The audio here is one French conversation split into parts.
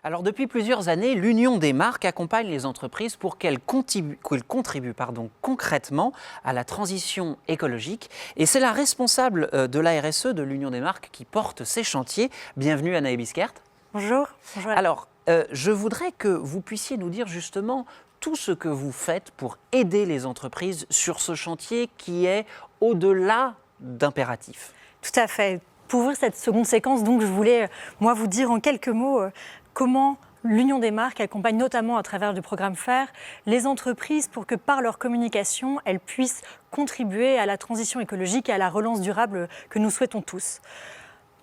Alors depuis plusieurs années, l'Union des marques accompagne les entreprises pour qu'elles contribuent concrètement à la transition écologique. Et c'est la responsable de la RSE de l'Union des marques qui porte ces chantiers. Bienvenue Anaë Biskert. Bonjour. Bonjour. Alors, je voudrais que vous puissiez nous dire justement tout ce que vous faites pour aider les entreprises sur ce chantier qui est au-delà d'impératifs. Tout à fait. Pour ouvrir cette seconde séquence, donc, je voulais vous dire en quelques mots comment l'Union des marques accompagne notamment à travers du programme FAIRE les entreprises pour que par leur communication, elles puissent contribuer à la transition écologique et à la relance durable que nous souhaitons tous.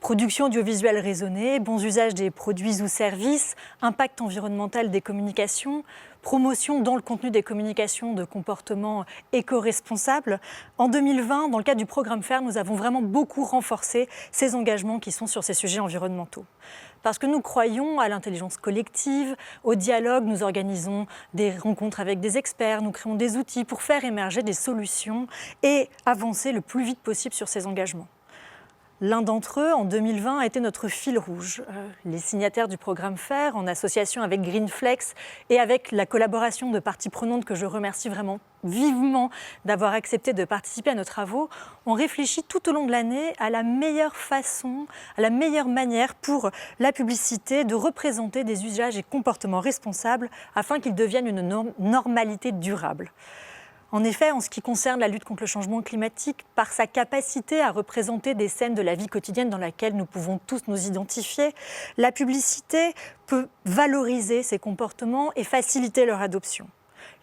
Production audiovisuelle raisonnée, bons usages des produits ou services, impact environnemental des communications, promotion dans le contenu des communications de comportements éco-responsables. En 2020, dans le cadre du programme FAIRE, nous avons vraiment beaucoup renforcé ces engagements qui sont sur ces sujets environnementaux. Parce que nous croyons à l'intelligence collective, au dialogue, nous organisons des rencontres avec des experts, nous créons des outils pour faire émerger des solutions et avancer le plus vite possible sur ces engagements. L'un d'entre eux, en 2020, a été notre fil rouge. Les signataires du programme FAIRE, en association avec Greenflex et avec la collaboration de parties prenantes que je remercie vraiment vivement d'avoir accepté de participer à nos travaux, ont réfléchi tout au long de l'année à la meilleure façon, à la meilleure manière pour la publicité de représenter des usages et comportements responsables afin qu'ils deviennent une normalité durable. En effet, en ce qui concerne la lutte contre le changement climatique, par sa capacité à représenter des scènes de la vie quotidienne dans laquelle nous pouvons tous nous identifier, la publicité peut valoriser ces comportements et faciliter leur adoption.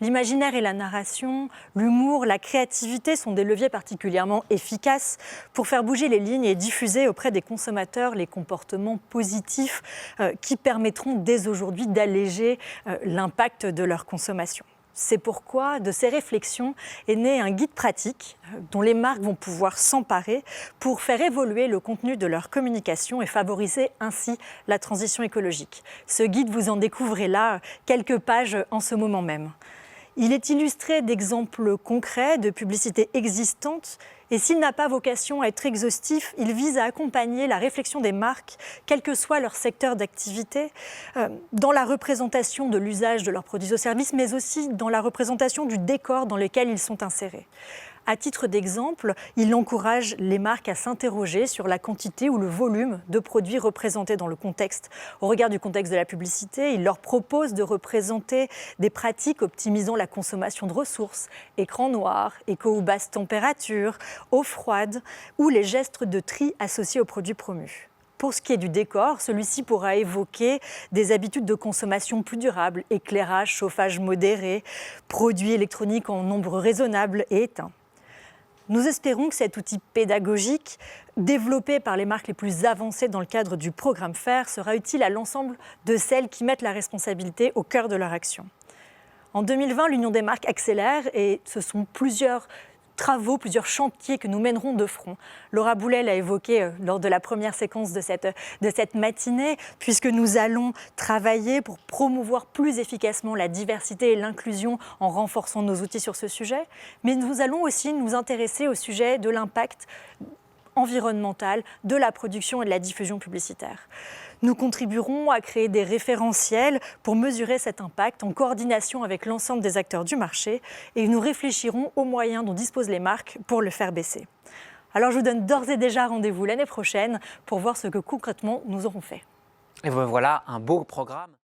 L'imaginaire et la narration, l'humour, la créativité sont des leviers particulièrement efficaces pour faire bouger les lignes et diffuser auprès des consommateurs les comportements positifs qui permettront dès aujourd'hui d'alléger l'impact de leur consommation. C'est pourquoi, de ces réflexions, est né un guide pratique dont les marques vont pouvoir s'emparer pour faire évoluer le contenu de leur communication et favoriser ainsi la transition écologique. Ce guide, vous en découvrez là quelques pages en ce moment même. Il est illustré d'exemples concrets de publicités existantes et s'il n'a pas vocation à être exhaustif, il vise à accompagner la réflexion des marques, quel que soit leur secteur d'activité, dans la représentation de l'usage de leurs produits ou services, mais aussi dans la représentation du décor dans lequel ils sont insérés. À titre d'exemple, il encourage les marques à s'interroger sur la quantité ou le volume de produits représentés dans le contexte. Au regard du contexte de la publicité, il leur propose de représenter des pratiques optimisant la consommation de ressources, écran noir, éco ou basse température, eau froide ou les gestes de tri associés aux produits promus. Pour ce qui est du décor, celui-ci pourra évoquer des habitudes de consommation plus durables, éclairage, chauffage modéré, produits électroniques en nombre raisonnable et éteints. Nous espérons que cet outil pédagogique, développé par les marques les plus avancées dans le cadre du programme FAIRE, sera utile à l'ensemble de celles qui mettent la responsabilité au cœur de leur action. En 2020, l'Union des marques accélère et ce sont plusieurs travaux, plusieurs chantiers que nous mènerons de front. Laura Boulet l'a évoqué lors de la première séquence de cette matinée, puisque nous allons travailler pour promouvoir plus efficacement la diversité et l'inclusion en renforçant nos outils sur ce sujet. Mais nous allons aussi nous intéresser au sujet de l'impact environnemental de la production et de la diffusion publicitaire. Nous contribuerons à créer des référentiels pour mesurer cet impact en coordination avec l'ensemble des acteurs du marché et nous réfléchirons aux moyens dont disposent les marques pour le faire baisser. Alors je vous donne d'ores et déjà rendez-vous l'année prochaine pour voir ce que concrètement nous aurons fait. Et voilà un beau programme.